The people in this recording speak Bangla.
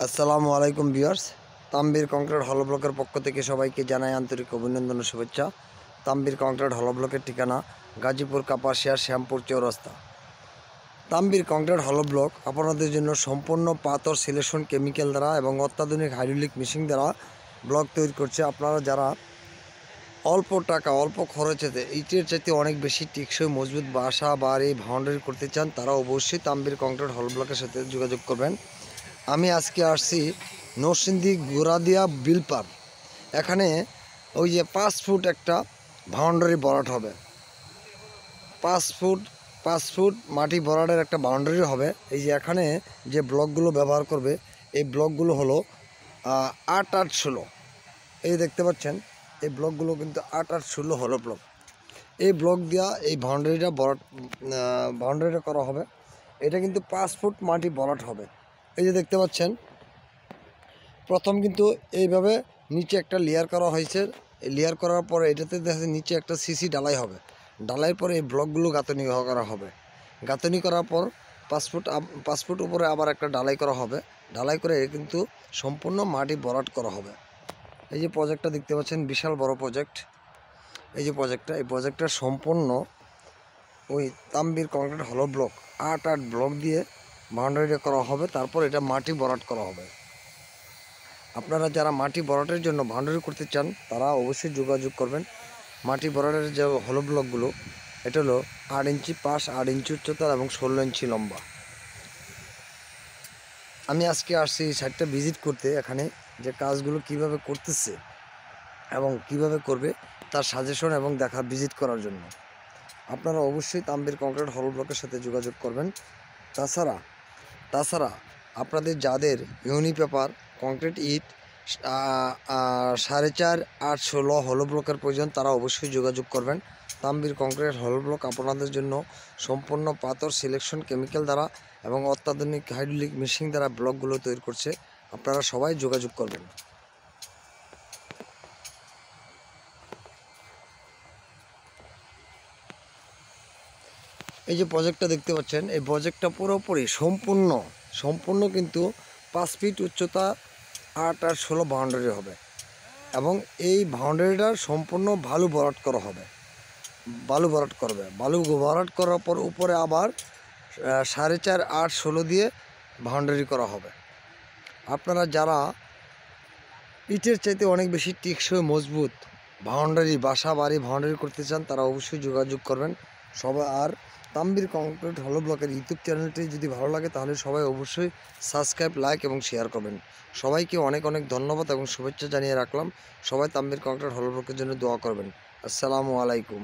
আসসালামু আলাইকুম ভিউয়ার্স। তাম্বির কংক্রিট হলো ব্লকের পক্ষ থেকে সবাইকে জানাই আন্তরিক অভিনন্দন ও শুভেচ্ছা। তাম্বির কংক্রিট হলো ব্লকের ঠিকানা গাজীপুর কাপাসিয়া শ্যামপুর চৌরাস্তা। তাম্বির কংক্রিট হলো ব্লক আপনাদের জন্য সম্পূর্ণ পাথর সিলেকশন কেমিক্যাল দ্বারা এবং অত্যাধুনিক হাইড্রোলিক মেশিন দ্বারা ব্লক তৈরি করছে। আপনারা যারা অল্প টাকা অল্প খরচেতে ইটের চাইতে অনেক বেশি টেকসই মজবুত বাসা বাড়ি বাউন্ডারি করতে চান, তারা অবশ্যই তাম্বির কংক্রিট হলো ব্লকের সাথে যোগাযোগ করবেন। আমি আজকে আসছি নরসিংদী গোরাদিয়া বিলপার। এখানে ওই যে 5 ফুট একটা বাউন্ডারি ভরাট হবে, 5 ফুট মাটি ভরাটের একটা বাউন্ডারি হবে। এই যে এখানে যে ব্লকগুলো ব্যবহার করবে, এই ব্লকগুলো হলো 8-8-16। এই দেখতে পাচ্ছেন এই ব্লকগুলো কিন্তু 8-8-16 হলো ব্লক। এই ব্লক দিয়া এই বাউন্ডারিটা করা হবে। এটা কিন্তু 5 ফুট মাটি ভরাট হবে। এই যে দেখতে পাচ্ছেন প্রথম কিন্তু এইভাবে নিচে একটা লেয়ার করা হয়েছে। এই লেয়ার করার পরে এটাতে দেখা যাচ্ছে নিচে একটা সিসি ডালাই হবে। ডালাইয়ের পরে এই ব্লকগুলো গাঁথনি করা হবে। গাঁথনি করার পর 5 ফুট উপরে আবার একটা ডালাই করা হবে। ডালাই করে কিন্তু সম্পূর্ণ মাটি ভরাট করা হবে। এই যে প্রজেক্টটা দেখতে পাচ্ছেন বিশাল বড় প্রজেক্ট। এই যে এই প্রজেক্টটা সম্পূর্ণ ওই তাম্বির কংক্রিট হলো ব্লক 8 ব্লক দিয়ে বাউন্ডারিটা করা হবে। তারপর এটা মাটি ভরাট করা হবে। আপনারা যারা মাটি ভরাটের জন্য বাউন্ডারি করতে চান তারা অবশ্যই যোগাযোগ করবেন। মাটি ভরাটের যে হলো ব্লকগুলো এটা হলো 8 ইঞ্চি পাশ, 8 ইঞ্চি উচ্চতা এবং 16 ইঞ্চি লম্বা। আমি আজকে আসছি এই সাইটটা ভিজিট করতে, এখানে যে কাজগুলো কিভাবে করতেছে এবং কিভাবে করবে তার সাজেশন এবং ভিজিট করার জন্য আপনারা অবশ্যই তাম্বির কংক্রিট হলো ব্লকের সাথে যোগাযোগ করবেন। তাছাড়া আপনাদের যাদের ইউনি পেপার কংক্রিট ইট 4.5-8-16 হলো ব্লকের প্রয়োজন তারা অবশ্যই যোগাযোগ করবেন। তাম্বির কংক্রিট হলো ব্লক আপনাদের জন্য সম্পূর্ণ পাথর সিলেকশন কেমিক্যাল দ্বারা এবং অত্যাধুনিক হাইড্রোলিক মেশিন দ্বারা ব্লকগুলো তৈরি করছে। আপনারা সবাই যোগাযোগ করবেন। এই যে প্রজেক্টটা দেখতে পাচ্ছেন, এই প্রজেক্টটা পুরোপুরি সম্পূর্ণ কিন্তু 5 ফিট উচ্চতা 8-16 বাউন্ডারি হবে এবং এই বাউন্ডারিটার সম্পূর্ণ বালু ভরাট করা হবে। বালু ভরাট করার পর উপরে আবার 4.5-8-16 দিয়ে বাউন্ডারি করা হবে। আপনারা যারা ইটের চাইতে অনেক বেশি টেকসই মজবুত বাসা বাড়ি বাউন্ডারি করতে চান তারা অবশ্যই যোগাযোগ করবেন সবাই। আর তাম্বির কংক্রিট হলো ব্লকের ইউটিউব চ্যানেলটি যদি ভালো লাগে তাহলে সবাই অবশ্যই সাবস্ক্রাইব, লাইক এবং শেয়ার করবেন। সবাইকে অনেক ধন্যবাদ এবং শুভেচ্ছা জানিয়ে রাখলাম। সবাই তাম্বির কংক্রিট হলো ব্লকের জন্য দোয়া করবেন। আসসালামু আলাইকুম।